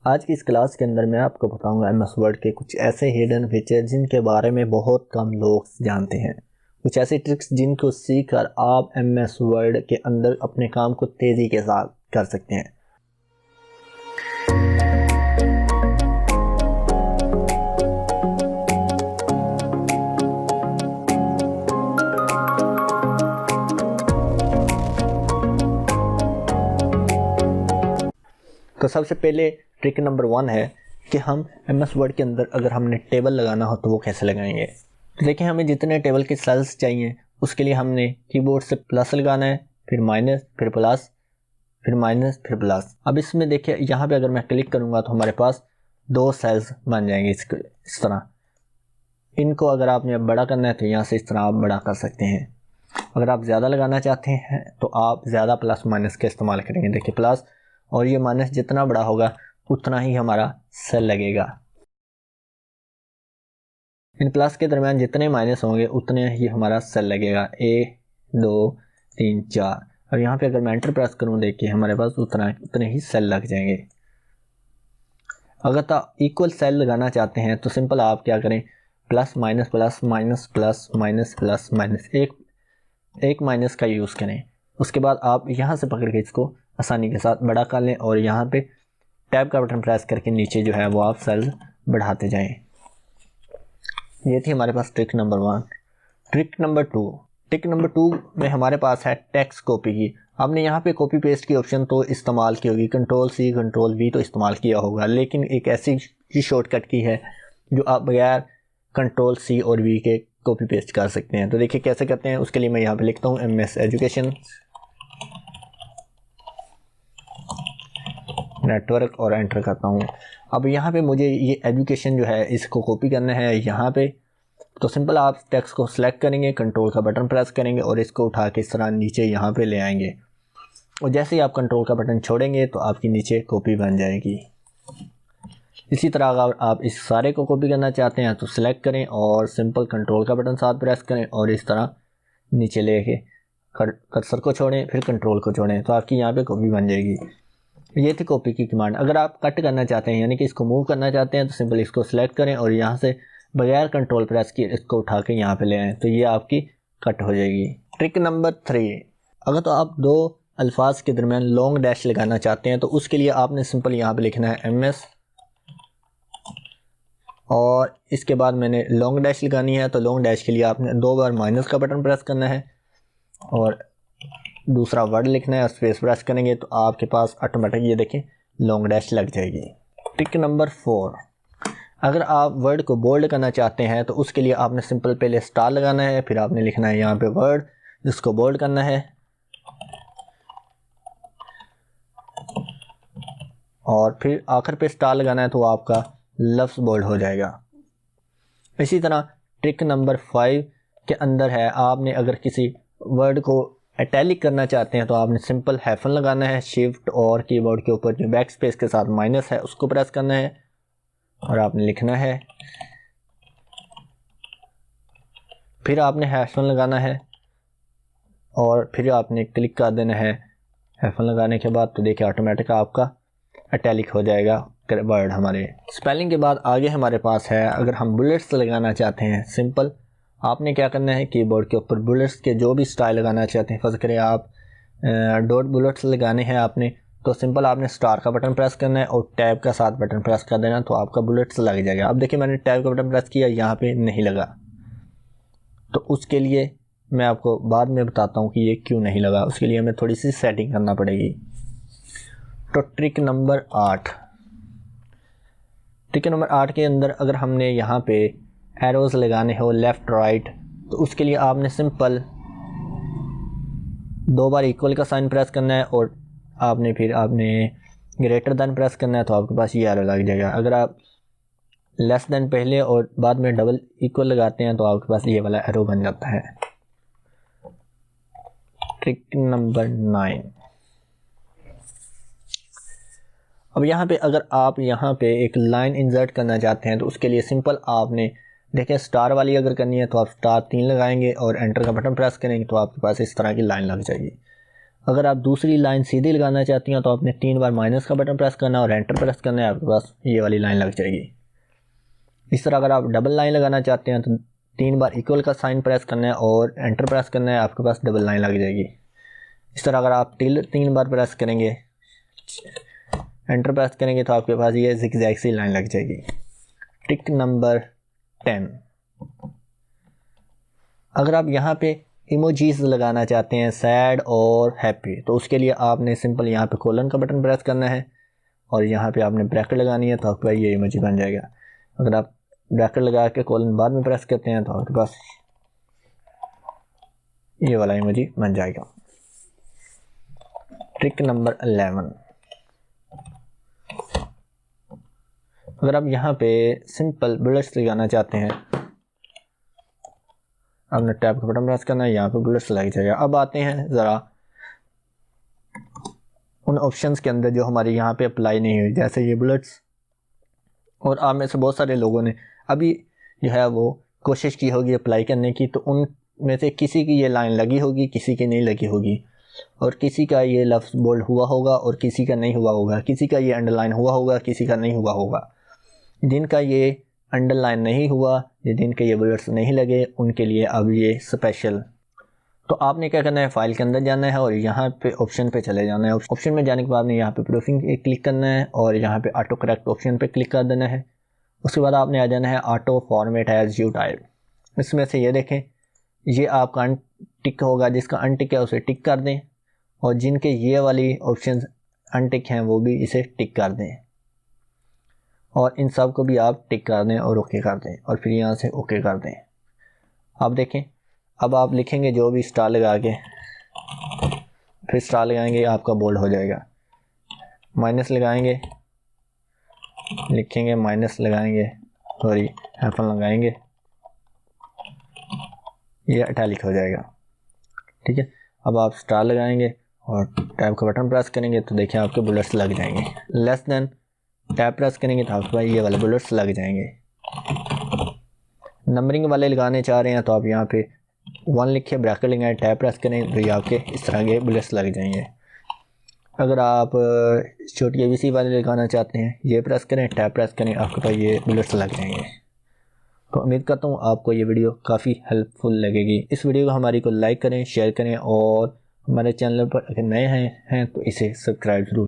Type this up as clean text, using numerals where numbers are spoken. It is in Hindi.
आज की इस क्लास के अंदर मैं आपको बताऊंगा एमएस वर्ड के कुछ ऐसे हिडन फीचर जिनके बारे में बहुत कम लोग जानते हैं। कुछ ऐसी ट्रिक्स जिनको सीखकर आप एमएस वर्ड के अंदर अपने काम को तेज़ी के साथ कर सकते हैं। तो सबसे पहले ट्रिक नंबर 1 है कि हम एमएस वर्ड के अंदर अगर हमने टेबल लगाना हो तो वो कैसे लगाएंगे। तो देखिए, हमें जितने टेबल के सेल्स चाहिए उसके लिए हमने कीबोर्ड से प्लस लगाना है, फिर माइनस, फिर प्लस, फिर माइनस, फिर प्लस। अब इसमें देखिए, यहाँ पे अगर मैं क्लिक करूँगा तो हमारे पास 2 सेल्स बन जाएंगे इस तरह। इनको अगर आपने बड़ा करना है तो यहाँ से इस तरह आप बड़ा कर सकते हैं। अगर आप ज़्यादा लगाना चाहते हैं तो आप ज़्यादा प्लस माइनस का इस्तेमाल करेंगे। देखिए, प्लस और ये माइनस जितना बड़ा होगा उतना ही हमारा सेल लगेगा। इन प्लस के दरमियान जितने माइनस होंगे उतने ही हमारा सेल लगेगा। 1 2 3 4। और यहाँ पे अगर मैं एंटर प्रेस करूँ, देखिए हमारे पास उतने ही सेल लग जाएंगे। अगर तो इक्वल सेल लगाना चाहते हैं तो सिंपल आप क्या करें, plus minus plus minus plus minus plus minus, एक माइनस का यूज़ करें। उसके बाद आप यहाँ से पकड़ के इसको आसानी के साथ बड़ा कर लें और यहाँ पे टैब का बटन प्रेस करके नीचे जो है वो आप सेल बढ़ाते जाएं। ये थी हमारे पास ट्रिक नंबर 1। ट्रिक नंबर 2 में हमारे पास है टेक्स्ट कॉपी की। आपने यहाँ पे कॉपी पेस्ट की ऑप्शन तो इस्तेमाल की होगी, Ctrl+C Ctrl+V तो इस्तेमाल किया होगा, लेकिन एक ऐसी शॉर्टकट की है जो आप बगैर Ctrl+C और V के कॉपी पेस्ट कर सकते हैं। तो देखिए कैसे करते हैं। उसके लिए मैं यहाँ पे लिखता हूँ MS एजुकेशन नेटवर्क और एंटर करता हूँ। अब यहाँ पे मुझे ये एजुकेशन जो है इसको कॉपी करना है यहाँ पे। तो सिंपल आप टेक्स्ट को सिलेक्ट करेंगे, कंट्रोल का बटन प्रेस करेंगे और इसको उठा के इस तरह नीचे यहाँ पे ले आएंगे। और जैसे ही आप कंट्रोल का बटन छोड़ेंगे तो आपकी नीचे कॉपी बन जाएगी। इसी तरह अगर आप इस सारे को कॉपी करना चाहते हैं तो सिलेक्ट करें और सिंपल कंट्रोल का बटन साथ प्रेस करें और इस तरह नीचे लेके कर्सर को छोड़ें, फिर कंट्रोल को छोड़ें तो आपकी यहाँ पे कॉपी बन जाएगी। ये थी कॉपी की कमांड। अगर आप कट करना चाहते हैं यानी कि इसको मूव करना चाहते हैं तो सिंपल इसको सिलेक्ट करें और यहाँ से बगैर कंट्रोल प्रेस किए इसको उठा के यहाँ पे ले आएँ तो ये आपकी कट हो जाएगी। ट्रिक नंबर 3, अगर तो आप 2 अल्फाज के दरमियान लॉन्ग डैश लगाना चाहते हैं तो उसके लिए आपने सिंपल यहाँ पे लिखना है MS और इसके बाद मैंने लॉन्ग डैश लगानी है। तो लॉन्ग डैश के लिए आपने 2 बार माइनस का बटन प्रेस करना है और दूसरा वर्ड लिखना है और स्पेस प्रेस करेंगे तो आपके पास ऑटोमेटिक ये देखें लॉन्ग डैश लग जाएगी। ट्रिक नंबर 4, अगर आप वर्ड को बोल्ड करना चाहते हैं तो उसके लिए आपने सिंपल पहले स्टार लगाना है, फिर आपने लिखना है यहाँ पे वर्ड जिसको बोल्ड करना है और फिर आखिर पे स्टार लगाना है तो आपका लफ्ज़ बोल्ड हो जाएगा। इसी तरह ट्रिक नंबर 5 के अंदर है, आपने अगर किसी वर्ड को इटैलिक करना चाहते हैं तो आपने सिंपल हाइफन लगाना है, शिफ्ट और कीबोर्ड के ऊपर जो बैक स्पेस के साथ माइनस है उसको प्रेस करना है और आपने लिखना है, फिर आपने हाइफन लगाना है और फिर आपने क्लिक कर देना है। हाइफन लगाने के बाद तो देखिए ऑटोमेटिक आपका इटैलिक हो जाएगा वर्ड हमारे। स्पेलिंग के बाद आगे हमारे पास है, अगर हम बुलेट्स लगाना चाहते हैं सिंपल आपने क्या करना है, कीबोर्ड के ऊपर बुलेट्स के जो भी स्टाइल लगाना चाहते हैं, फर्ज करें आप डॉट बुलेट्स लगाने हैं आपने तो सिंपल आपने स्टार का बटन प्रेस करना है और टैब का साथ बटन प्रेस कर देना तो आपका बुलेट्स लग जाएगा। अब देखिए मैंने टैब का बटन प्रेस किया, यहाँ पे नहीं लगा तो उसके लिए मैं आपको बाद में बताता हूँ कि ये क्यों नहीं लगा। उसके लिए हमें थोड़ी सी सेटिंग करना पड़ेगी। तो ट्रिक नंबर 8 के अंदर अगर हमने यहाँ पे एरोज लगाने हो लेफ़्ट राइट तो उसके लिए आपने सिंपल 2 बार इक्वल का साइन प्रेस करना है और आपने ग्रेटर देन प्रेस करना है तो आपके पास ये एरो लग जाएगा। अगर आप लेस देन पहले और बाद में डबल इक्वल लगाते हैं तो आपके पास ये वाला एरो बन जाता है। ट्रिक नंबर 9, अब यहाँ पे अगर आप यहाँ पे एक लाइन इंसर्ट करना चाहते हैं तो उसके लिए सिंपल आपने देखिए स्टार वाली अगर करनी है तो आप स्टार 3 लगाएंगे और एंटर का बटन प्रेस करेंगे तो आपके पास इस तरह की लाइन लग जाएगी। अगर आप दूसरी लाइन सीधी लगाना चाहती हैं तो आपने 3 बार माइनस का बटन प्रेस करना है और एंटर प्रेस करना है, आपके पास ये वाली लाइन लग जाएगी। इस तरह अगर आप डबल लाइन लगाना चाहते हैं तो 3 बार इक्वल का साइन प्रेस करना है और एंटर प्रेस करना है, आपके पास डबल लाइन लग जाएगी। इस तरह अगर आप 3 बार प्रेस करेंगे, एंटर प्रेस करेंगे तो आपके पास ये ज़िगज़ैग सी लाइन लग जाएगी। ट्रिक नंबर 10, अगर आप यहाँ पे इमोजीज लगाना चाहते हैं सैड और हैप्पी, तो उसके लिए आपने सिंपल यहाँ पे कोलन का बटन प्रेस करना है और यहाँ पे आपने ब्रैकेट लगानी है, तो आपके पास ये इमोजी बन जाएगा। अगर आप ब्रैकेट लगा के कोलन बाद में प्रेस करते हैं तो आपके पास ये वाला इमोजी बन जाएगा। ट्रिक नंबर 11, अगर आप यहाँ पे सिंपल बुलेट्स लगाना चाहते हैं, आपने टैब का बटन प्रेस करना है, यहाँ पे बुलेट्स लग जाएगा। अब आते हैं ज़रा उन ऑप्शंस के अंदर जो हमारे यहाँ पे अप्लाई नहीं हुई, जैसे ये बुलेट्स। और आप में से बहुत सारे लोगों ने अभी जो है वो कोशिश की होगी अप्लाई करने की, तो उन में से किसी की ये लाइन लगी होगी, किसी की नहीं लगी होगी, और किसी का ये लफ्ज़ बोल्ड हुआ होगा और किसी का नहीं हुआ होगा, किसी का ये अंडरलाइन हुआ होगा, किसी का नहीं हुआ होगा। जिनका ये अंडरलाइन नहीं हुआ या जिनके ये बुलेट्स नहीं लगे, उनके लिए अब ये स्पेशल। तो आपने क्या करना है, फाइल के अंदर जाना है और यहाँ पे ऑप्शन पे चले जाना है। ऑप्शन में जाने के बाद आपने यहाँ पे प्रूफिंग क्लिक करना है और यहाँ पे ऑटो करेक्ट ऑप्शन पे क्लिक कर देना है। उसके बाद आपने आ जाना है auto format as you type. इसमें से ये देखें, ये आपका अनटिक होगा, जिसका अनटिक है उसे टिक कर दें और जिनके ये वाली ऑप्शन अनटिक हैं वो भी इसे टिक कर दें और इन सब को भी आप टिक कर दें और ओके कर दें और फिर यहाँ से ओके कर दें। आप देखें, अब आप लिखेंगे जो भी स्टार लगा के, फिर स्टार लगाएंगे, आपका बोल्ड हो जाएगा। माइनस लगाएंगे, लिखेंगे माइनस लगाएंगे, सॉरी हाइफन लगाएंगे, ये इटैलिक हो जाएगा। ठीक है, अब आप स्टार लगाएंगे और टैब का बटन प्रेस करेंगे तो देखिए आपके बुलेट्स लग जाएंगे। लेस देन टैब प्रेस करेंगे तो आपके ये वाले बुलेट्स लग जाएंगे। नंबरिंग वाले लगाने चाह रहे हैं तो आप यहाँ पे 1 लिखिए, ब्रैकेट लगाएं, टैब प्रेस करें तो ये आपके इस तरह के बुलेट्स लग जाएंगे। अगर आप छोटी ABC वाले लगाना चाहते हैं, ये प्रेस करें, टैब प्रेस करें, आपके पास ये बुलेट्स लग जाएंगे। तो उम्मीद करता हूँ आपको ये वीडियो काफ़ी हेल्पफुल लगेगी। इस वीडियो को हमारी को लाइक करें, शेयर करें और हमारे चैनल पर अगर नए हैं तो इसे सब्सक्राइब जरूर